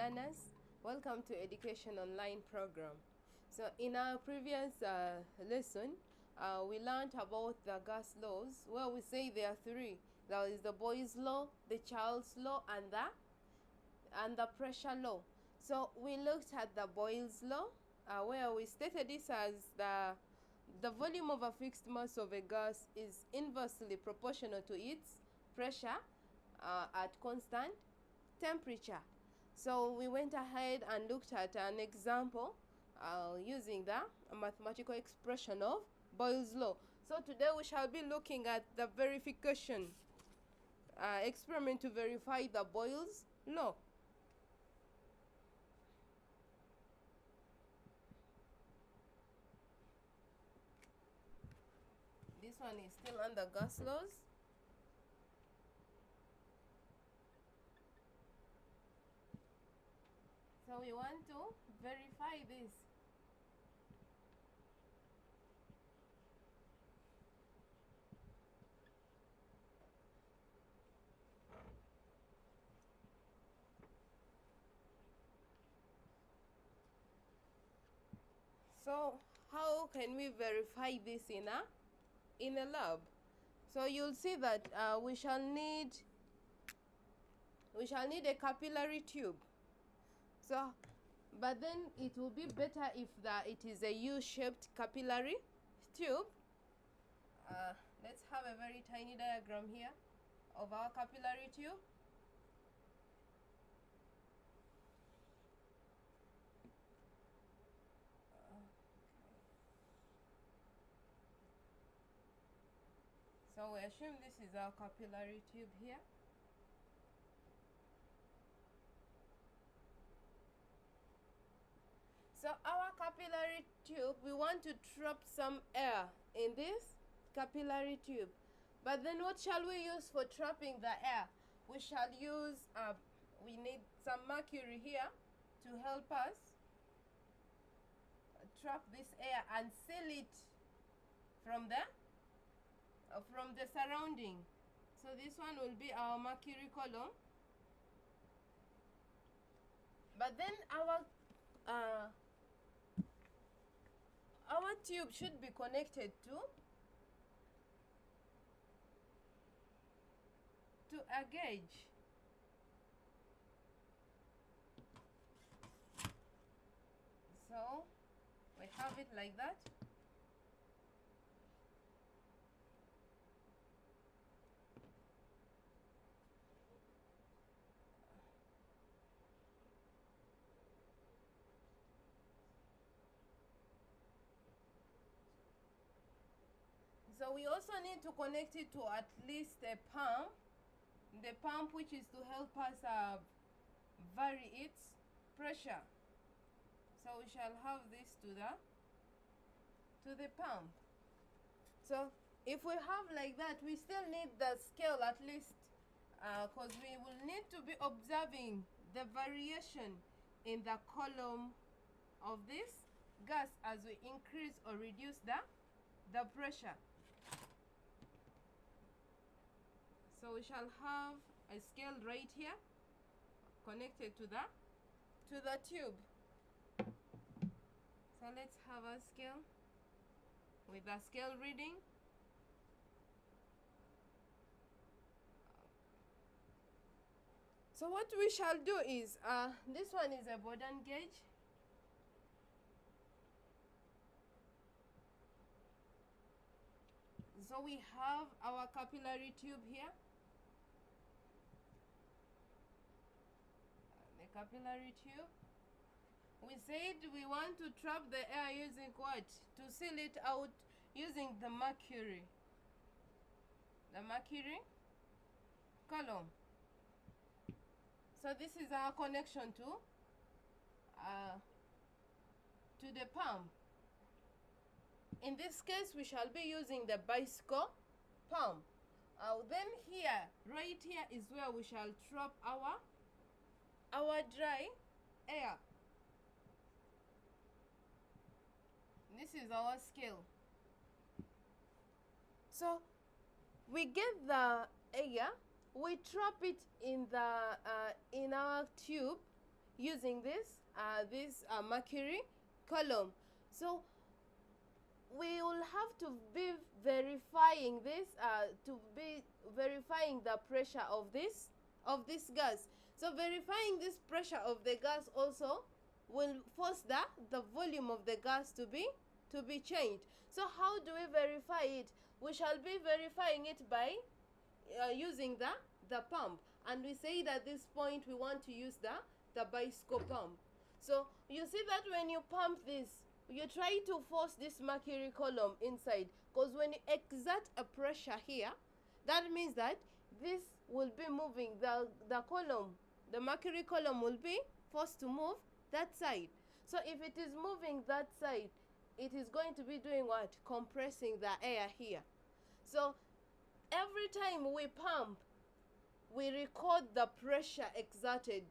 learners, welcome to Education Online program. So in our previous lesson, we learned about the gas laws, where we say there are three. There is the Boyle's law, the Charles law, and the pressure law. So we looked at the Boyle's law, where we stated this as the volume of a fixed mass of a gas is inversely proportional to its pressure at constant temperature. So we went ahead and looked at an example using the mathematical expression of Boyle's law. So today we shall be looking at the verification experiment to verify the Boyle's law. This one is still under gas laws. So we want to verify this. So how can we verify this in a lab? So you'll see that we shall need a capillary tube. So, but then it will be better if it is a U-shaped capillary tube. Let's have a very tiny diagram here of our capillary tube. So we assume this is our capillary tube here. So our capillary tube, we want to trap some air in this capillary tube. But then what shall we use for trapping the air? We shall use, we need some mercury here to help us trap this air and seal it from the surrounding. So this one will be our mercury column. But then our tube should be connected to a gauge. So we have it like that. So we also need to connect it to at least a pump. The pump which is to help us vary its pressure. So we shall have this to the pump. So if we have like that, we still need the scale at least, because we will need to be observing the variation in the column of this gas as we increase or reduce the pressure. So we shall have a scale right here connected to the tube. So let's have a scale with a scale reading. So what we shall do is, this one is a Bourdon gauge. So we have our capillary tube here. The capillary tube. We said we want to trap the air using what? To seal it out using the mercury. The mercury column. So this is our connection to the pump. In this case, we shall be using the bicycle pump. Then here, right here is where we shall trap our dry air. This is our scale. So we get the air, we trap it in our tube using this mercury column. So we will have to be verifying this, to be verifying the pressure of this gas. So verifying this pressure of the gas also will force the volume of the gas to be changed. So how do we verify it? We shall be verifying it by using the pump, and we say that at this point we want to use the bicycle pump. So you see that when you pump this, you try to force this mercury column inside, because when you exert a pressure here, that means that this will be moving, the column, the mercury column will be forced to move that side. So if it is moving that side, it is going to be doing what? Compressing the air here. So every time we pump, we record the pressure exerted.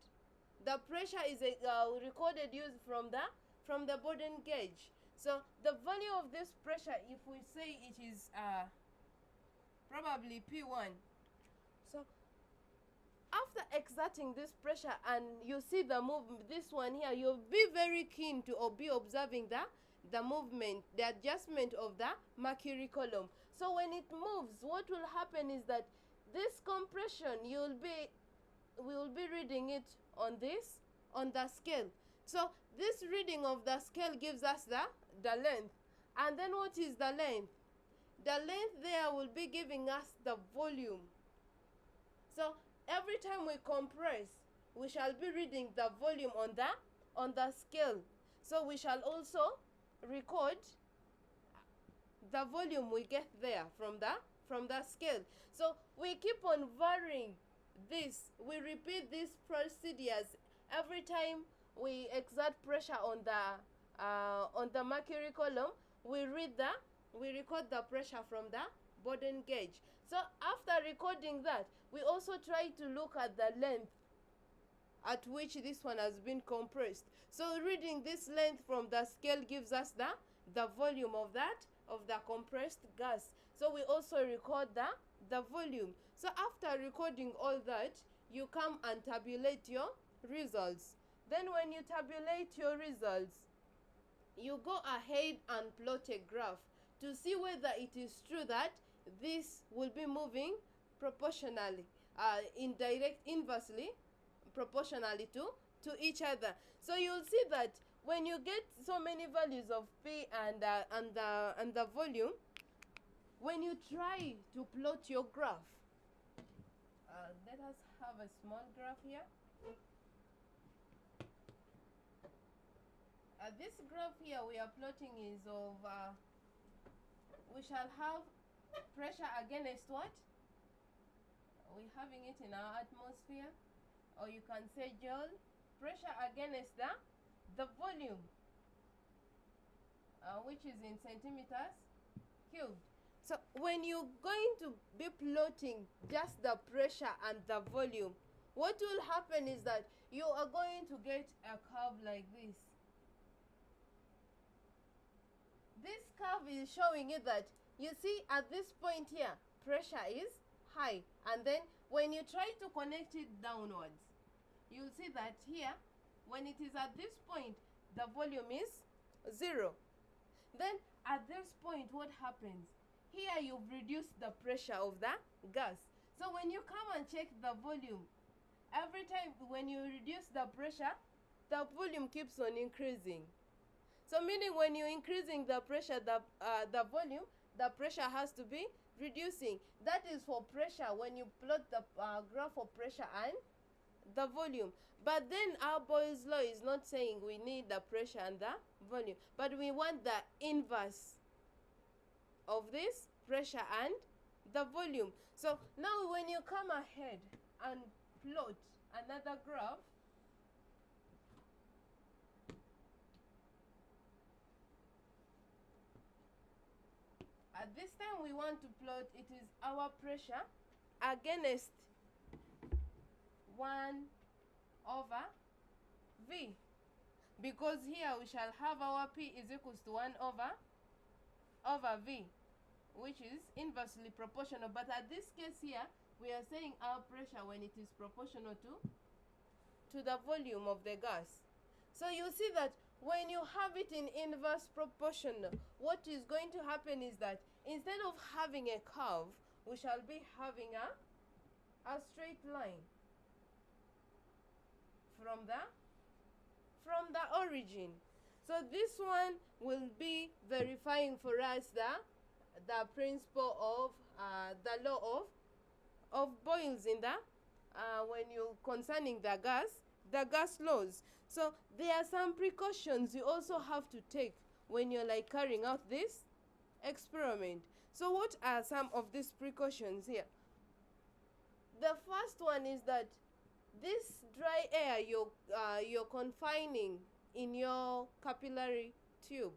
The pressure is recorded used from the Bourdon gauge. So the value of this pressure, if we say it is probably P1. So after exerting this pressure and you see the movement, this one here, you'll be very keen to be observing the movement, the adjustment of the mercury column. So when it moves, what will happen is that this compression, we will be reading it on the scale. So this reading of the scale gives us the length. And then what is the length? The length there will be giving us the volume. So every time we compress, we shall be reading the volume on the scale. So we shall also record the volume we get there from the scale. So we keep on varying this. We repeat these procedures every time we exert pressure on the mercury column. We record the pressure from the Bourdon gauge. So after recording that, we also try to look at the length at which this one has been compressed. So reading this length from the scale gives us the volume of the compressed gas. So we also record the volume. So after recording all that, you come and tabulate your results. Then when you tabulate your results, you go ahead and plot a graph to see whether it is true that this will be moving proportionally, inversely proportionally to each other. So you'll see that when you get so many values of P and the volume, when you try to plot your graph, let us have a small graph here. This graph here we are plotting is of, we shall have pressure against what? We're having it in our atmosphere, or you can say joule. Pressure against the volume, which is in centimeters cubed. So when you're going to be plotting just the pressure and the volume, what will happen is that you are going to get a curve like this. This curve is showing you that, you see, at this point here, pressure is high, and then when you try to connect it downwards, you'll see that here, when it is at this point, the volume is 0. Then at this point, what happens? Here you've reduced the pressure of the gas. So when you come and check the volume, every time when you reduce the pressure, the volume keeps on increasing. So meaning when you're increasing the pressure, the volume, the pressure has to be reducing. That is for pressure when you plot the graph of pressure and the volume. But then our Boyle's law is not saying we need the pressure and the volume, but we want the inverse of this pressure and the volume. So now when you come ahead and plot another graph, at this time we want to plot, it is our pressure against 1 over V, because here we shall have our P is equals to 1 over V, which is inversely proportional. But at this case here, we are saying our pressure when it is proportional to the volume of the gas. So you see that when you have it in inverse proportion, what is going to happen is that instead of having a curve, we shall be having a straight line from the origin. So this one will be verifying for us the principle of the law of Boyle's in the when you concerning the gas laws. So there are some precautions you also have to take when you're like carrying out this experiment. So what are some of these precautions here? The first one is that this dry air you're confining in your capillary tube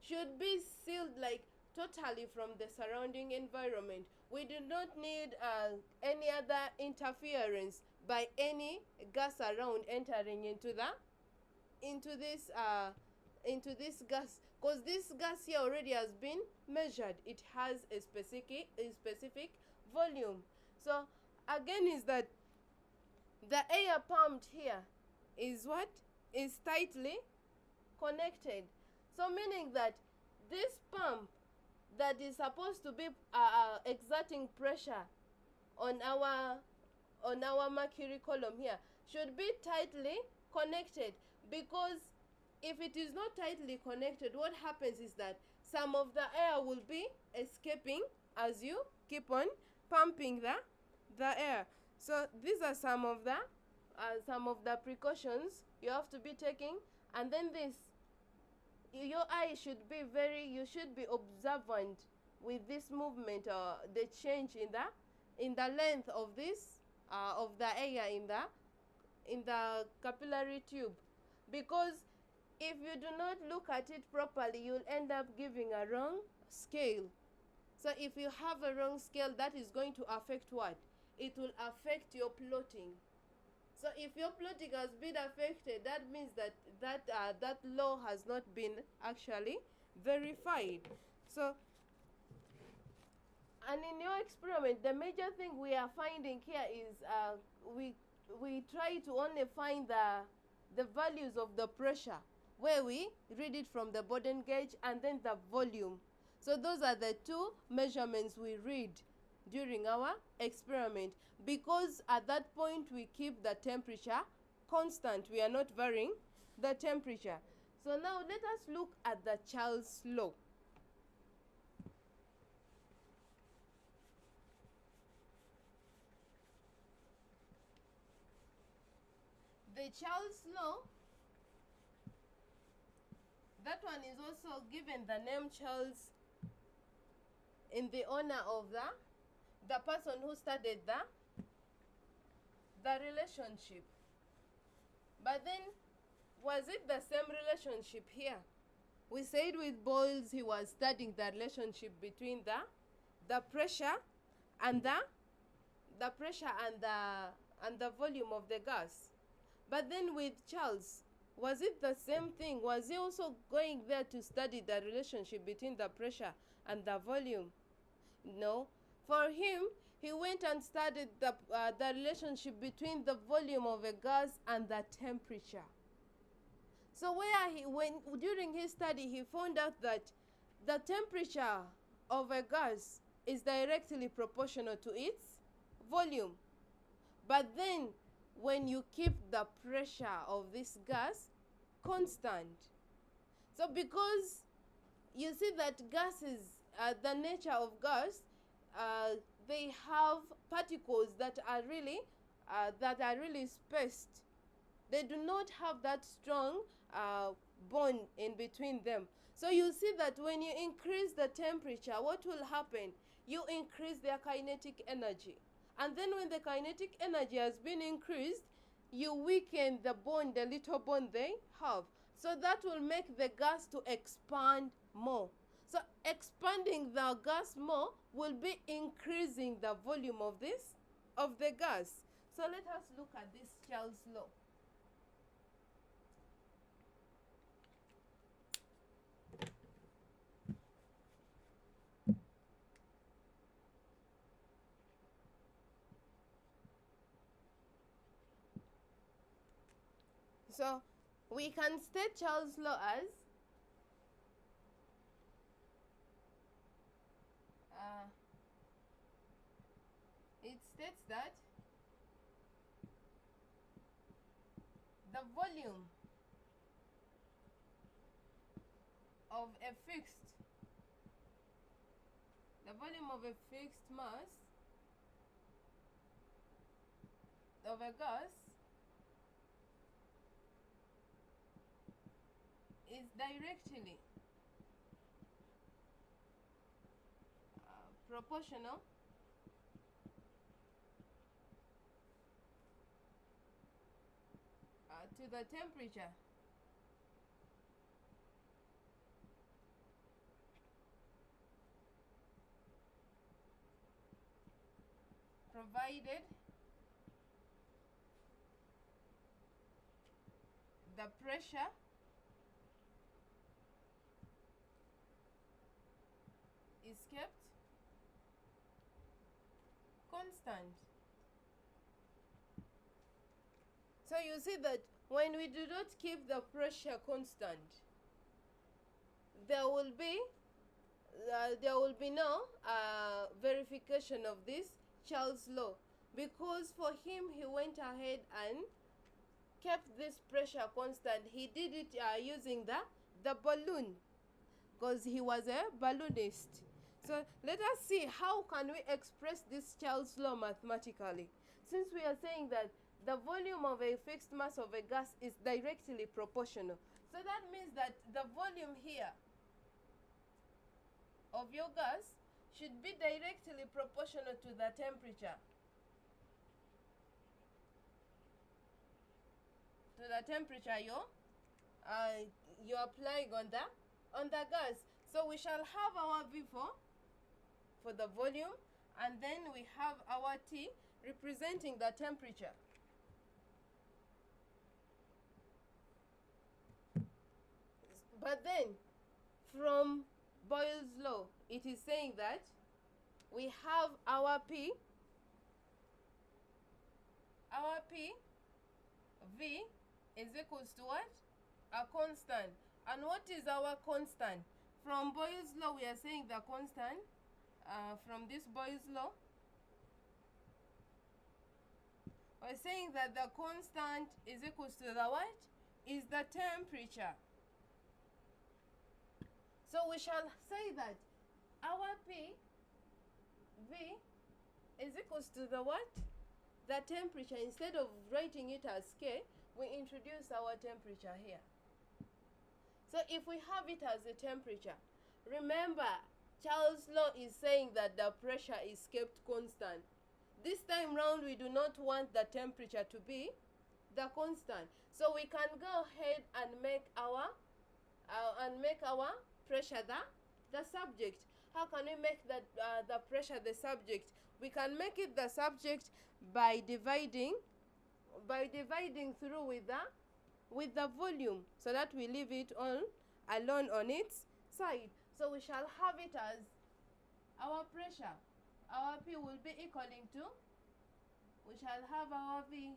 should be sealed like totally from the surrounding environment. We do not need any other interference by any gas around entering into this gas, because this gas here already has been measured. It has a specific volume. So again is that the air pumped here is what is tightly connected. So meaning that this pump that is supposed to be exerting pressure on our mercury column here should be tightly connected, because if it is not tightly connected, what happens is that some of the air will be escaping as you keep on pumping the air. So these are some of the precautions you have to be taking. And then this, your eye should be you should be observant with this movement or the change in the length of this of the air in the capillary tube, because if you do not look at it properly, you'll end up giving a wrong scale. So if you have a wrong scale, that is going to affect what? It will affect your plotting. So if your plotting has been affected, that means that law has not been actually verified. So, and in your experiment, the major thing we are finding here is we try to only find the values of the pressure, where we read it from the Boden gauge, and then the volume. So those are the two measurements we read during our experiment, because at that point we keep the temperature constant. We are not varying the temperature. So now let us look at the Charles law. The Charles law, that one is also given the name Charles in the honor of the person who studied the relationship. But then, was it the same relationship here? We said with Boyle's he was studying the relationship between the pressure and the pressure and the volume of the gas. But then with Charles, was it the same thing? Was he also going there to study the relationship between the pressure and the volume? No. For him, he went and studied the relationship between the volume of a gas and the temperature. So during his study, he found out that the temperature of a gas is directly proportional to its volume. But then, when you keep the pressure of this gas constant, so because you see that gases, the nature of gas, they have particles that are really spaced. They do not have that strong bond in between them. So you see that when you increase the temperature, what will happen? You increase their kinetic energy. And then when the kinetic energy has been increased, you weaken the bond, the little bond they have. So that will make the gas to expand more. So expanding the gas more will be increasing the volume of the gas. So let us look at this Charles law. So we can state Charles' law as it states that the volume of a fixed mass of a gas is directly proportional to the temperature provided the pressure is kept constant. So you see that when we do not keep the pressure constant, there will be no verification of this Charles' law, because for him he went ahead and kept this pressure constant. He did it using the balloon, because he was a balloonist. So let us see how can we express this Charles' law mathematically, since we are saying that the volume of a fixed mass of a gas is directly proportional. So that means that the volume here of your gas should be directly proportional to the temperature. To the temperature you're applying on the gas. So we shall have our V for the volume, and then we have our T representing the temperature. But then from Boyle's law, it is saying that we have our P V is equals to what? A constant. And what is our constant? From Boyle's law, we are saying the constant from this Boyle's law, we're saying that the constant is equals to the what? Is the temperature. So we shall say that our P V is equals to the what? The temperature. Instead of writing it as K, we introduce our temperature here. So if we have it as a temperature, remember Charles' law is saying that the pressure is kept constant. This time round we do not want the temperature to be the constant. So we can go ahead and make our pressure the subject. How can we make the pressure the subject? We can make it the subject by dividing through with the volume, so that we leave it alone on its side. So we shall have it as our pressure. Our P will be equaling to, we shall have our V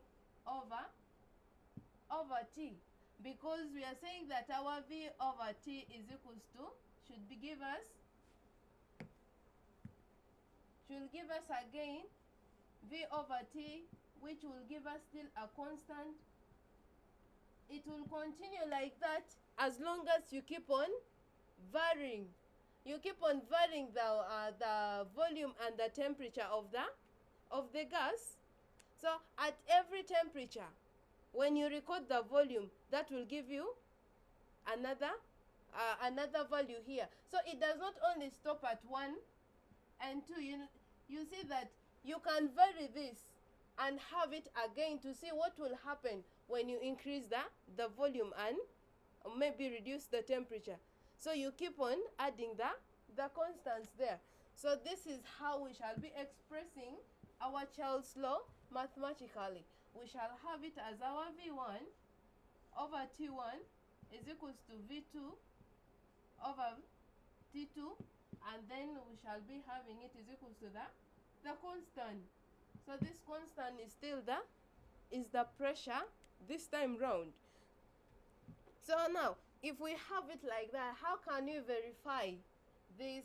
over T, because we are saying that our V over T is equals to, should give us again V over T, which will give us still a constant. It will continue like that as long as you keep on varying. You keep on varying the volume and the temperature of the gas. So at every temperature, when you record the volume, that will give you another value here. So it does not only stop at 1 and 2. You see that you can vary this and have it again to see what will happen when you increase the volume and maybe reduce the temperature. So you keep on adding the constants there. So this is how we shall be expressing our Charles' law mathematically. We shall have it as our V1 over T1 is equals to V2 over T2, and then we shall be having it is equals to the constant. So this constant is still the pressure this time round. So now, if we have it like that, how can you verify this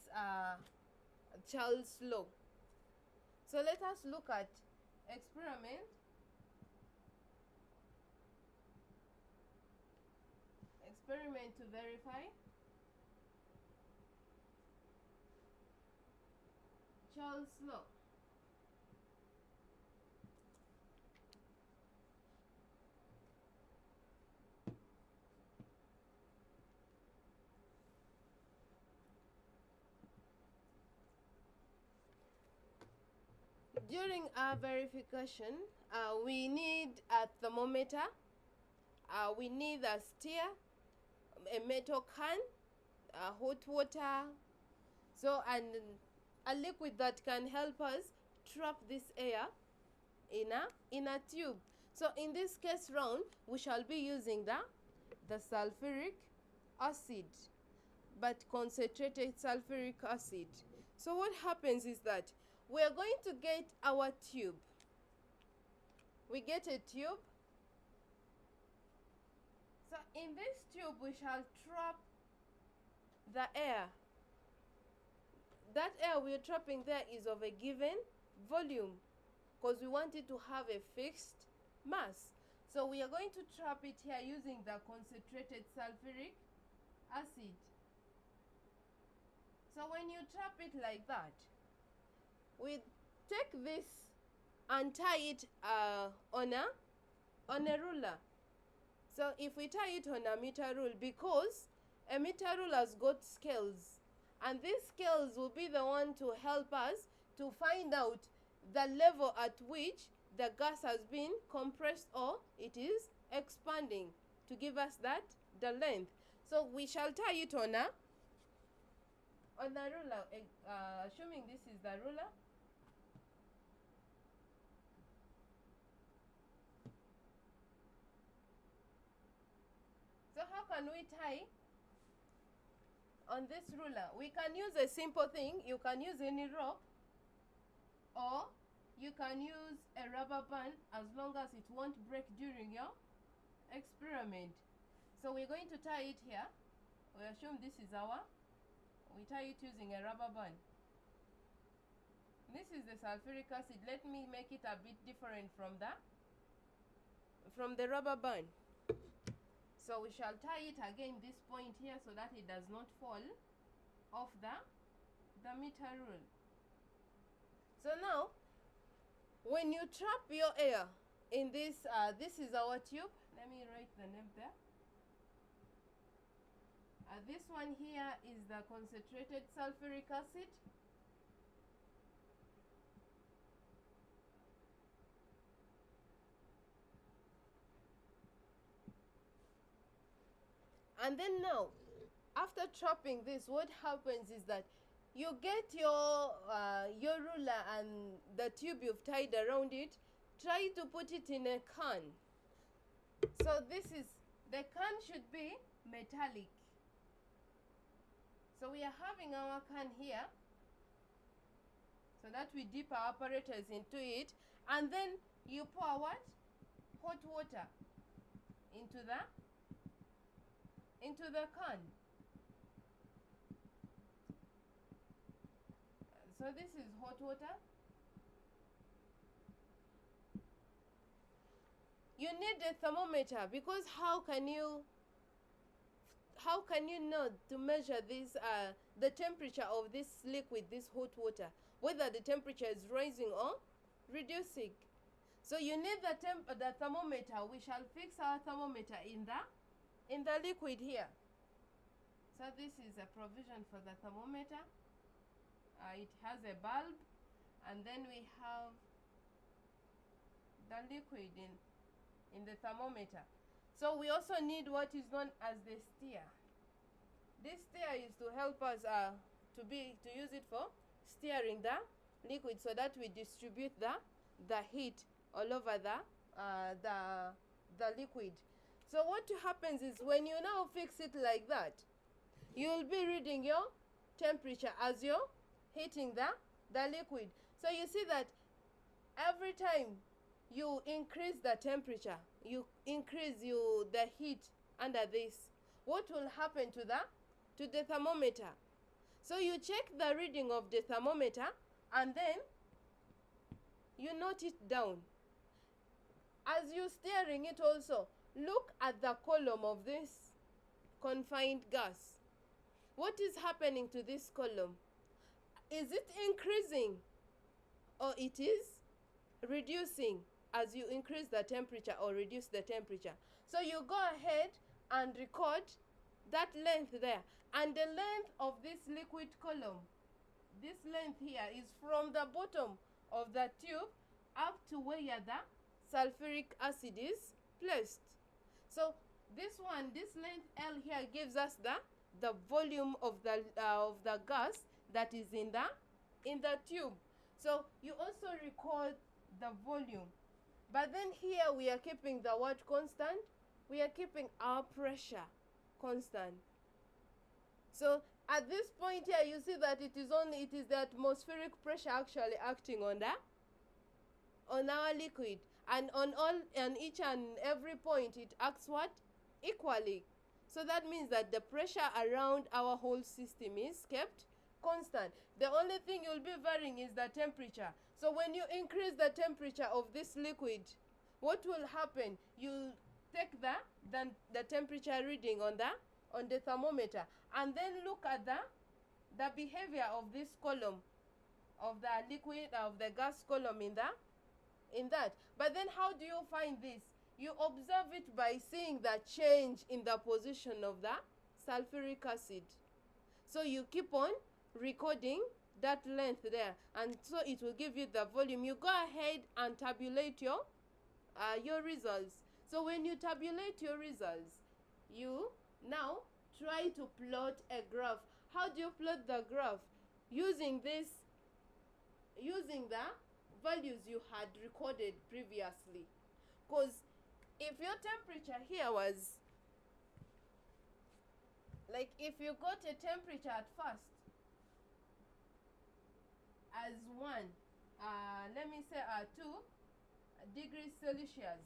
Charles' law? So let us look at experiment. Experiment to verify Charles' law. During our verification, we need a thermometer, we need a stir, a metal can, hot water, so and a liquid that can help us trap this air in a tube. So in this case round, we shall be using the sulfuric acid, but concentrated sulfuric acid. So what happens is that we are going to get our tube. We get a tube. So in this tube we shall trap the air. That air we are trapping there is of a given volume, because we want it to have a fixed mass. So we are going to trap it here using the concentrated sulfuric acid. So when you trap it like that, we take this and tie it on a ruler. So if we tie it on a meter rule, because a meter rule has got scales, and these scales will be the one to help us to find out the level at which the gas has been compressed or it is expanding, to give us the length. So we shall tie it on a ruler, assuming this is the ruler. So how can we tie on this ruler? We can use a simple thing. You can use any rope, or you can use a rubber band, as long as it won't break during your experiment. So we're going to tie it here. We assume this is we tie it using a rubber band. This is the sulfuric acid. Let me make it a bit different from the rubber band. So we shall tie it again this point here, so that it does not fall off the meter rule. So now, when you trap your air in this, this is our tube. Let me write the name there. This one here is the concentrated sulfuric acid. And then now, after trapping this, what happens is that you get your ruler and the tube you've tied around it. Try to put it in a can. So the can should be metallic. So we are having our can here, so that we dip our apparatus into it, and then you pour what? Hot water into the can. So this is hot water. You need a thermometer, because how can you know to measure this the temperature of this liquid, this hot water, whether the temperature is rising or reducing? So you need the thermometer. We shall fix our thermometer in the liquid here. So this is a provision for the thermometer. It has a bulb, and then we have the liquid in the thermometer. So we also need what is known as the stir. This stir is to help us to use it for stirring the liquid, so that we distribute the heat all over the liquid. So what happens is, when you now fix it like that, you'll be reading your temperature as you're heating the liquid. So you see that every time you increase the temperature, you increase the heat under this, what will happen to the thermometer? So you check the reading of the thermometer and then you note it down. As you steering it also, look at the column of this confined gas. What is happening to this column? Is it increasing or it is reducing as you increase the temperature or reduce the temperature? So you go ahead and record that length there. And the length of this liquid column, this length here, is from the bottom of the tube up to where the sulfuric acid is placed. So this length L here gives us the volume of the gas that is in the tube. So you also record the volume. But then here we are keeping the what constant? We are keeping our pressure constant. So at this point here, you see that it is the atmospheric pressure actually acting on our liquid, and on each and every point it acts what? Equally. So that means that the pressure around our whole system is kept constant. The only thing you'll be varying is the temperature. So when you increase the temperature of this liquid, what will happen? You take the temperature reading on the thermometer and then look at the behavior of this column of the liquid, of the gas column in that. But then how do you find this? You observe it by seeing the change in the position of the sulfuric acid. So you keep on recording that length there, and so it will give you the volume. You go ahead and tabulate your results. So when you tabulate your results, you now try to plot a graph. How do you plot the graph? Using the values you had recorded previously. Because if your temperature here was, like, if you got a temperature at first as 2 degrees Celsius,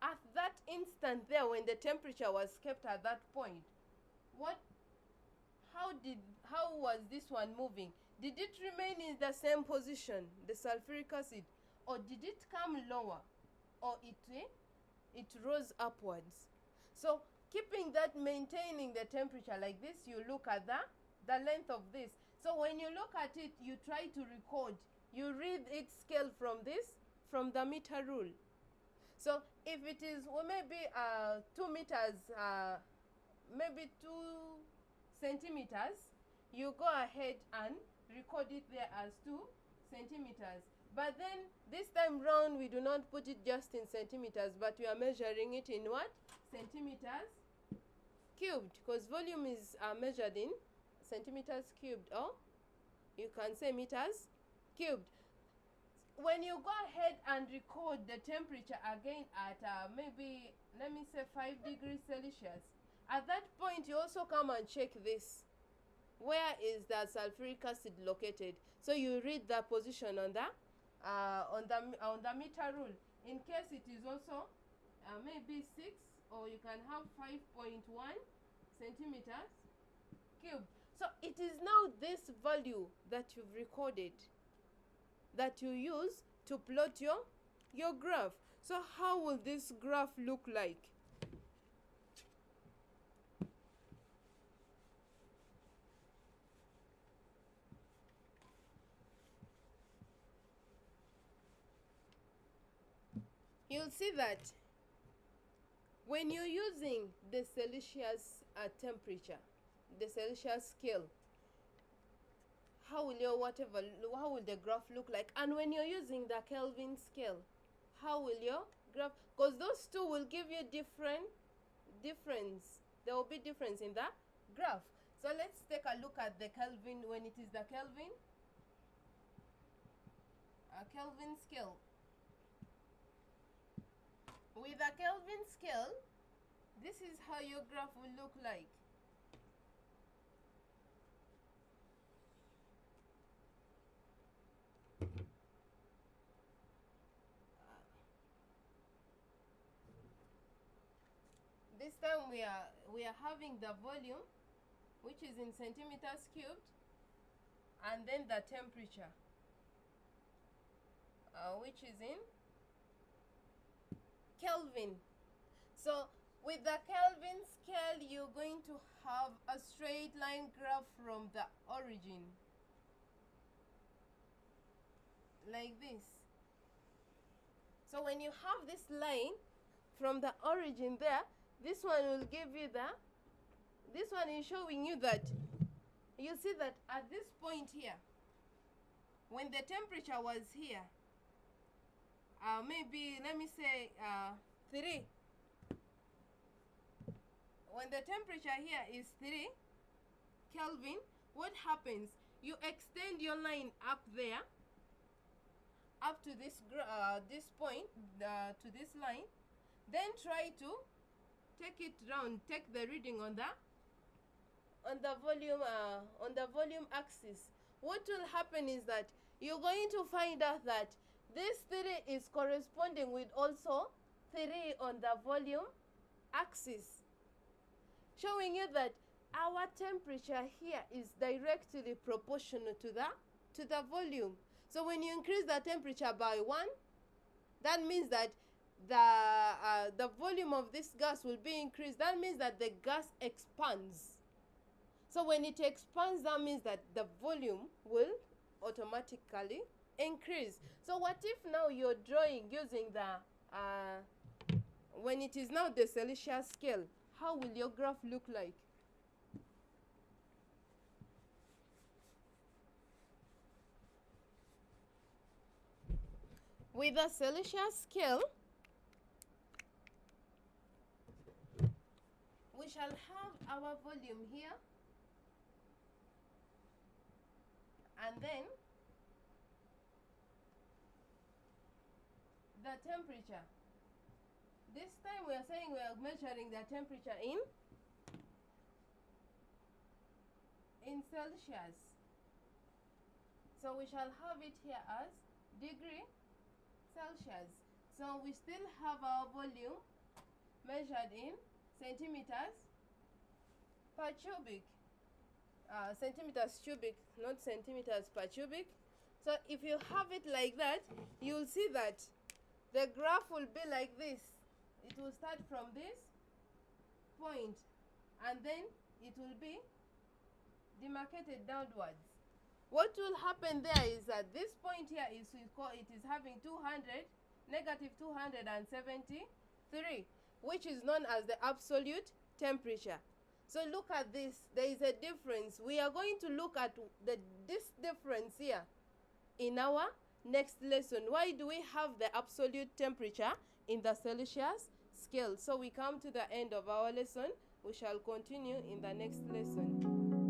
at that instant there, when the temperature was kept at that point, how was this one moving? Did it remain in the same position, the sulfuric acid, or did it come lower, or it rose upwards? So maintaining the temperature like this, you look at the length of this. So when you look at it, you try to record. You read its scale from the meter rule. So if it is maybe 2 meters, maybe 2 centimeters, you go ahead and record it there as 2 centimeters. But then this time round, we do not put it just in centimeters, but we are measuring it in what? Centimeters cubed, because volume is measured in centimeters cubed, or you can say meters cubed. When you go ahead and record the temperature again at maybe, let me say 5 degrees Celsius, at that point you also come and check this. Where is the sulfuric acid located? So you read the position on the meter rule. In case it is also maybe 6, or you can have 5.1 centimeters cubed. So it is now this value that you've recorded that you use to plot your graph. So how will this graph look like? You'll see that when you're using the Celsius temperature, the Celsius scale, how will the graph look like? And when you're using the Kelvin scale, how will your graph? Because those two will give you difference. There will be difference in the graph. So let's take a look at the Kelvin. When it is the Kelvin scale. With the Kelvin scale, this is how your graph will look like. This time we are having the volume, which is in centimeters cubed, and then the temperature, which is in Kelvin. So with the Kelvin scale, you're going to have a straight line graph from the origin, like this. So when you have this line from the origin there, this one will give you this one is showing you that, you see that at this point here, when the temperature was here, maybe let me say 3. When the temperature here is 3 Kelvin, what happens? You extend your line up there, up to this point, to this line, then try to take it round, take the reading on the volume axis. What will happen is that you're going to find out that this 3 is corresponding with also 3 on the volume axis, showing you that our temperature here is directly proportional to the volume. So when you increase the temperature by 1, that means that the volume of this gas will be increased. That means that the gas expands. So when it expands, that means that the volume will automatically increase. So what if now you're drawing using when it is now the Celsius scale, how will your graph look like? With the Celsius scale, we shall have our volume here, and then the temperature. This time we are saying we are measuring the temperature in Celsius. So we shall have it here as degree Celsius. So we still have our volume measured in centimeters per cubic. Centimeters cubic, not centimeters per cubic. So if you have it like that, you will see that the graph will be like this. It will start from this point, and then it will be demarcated downwards. What will happen there is that this point here is, it is having 200, negative 273, which is known as the absolute temperature. So look at this. There is a difference. We are going to look at this difference here in our next lesson. Why do we have the absolute temperature in the Celsius scale? So we come to the end of our lesson. We shall continue in the next lesson.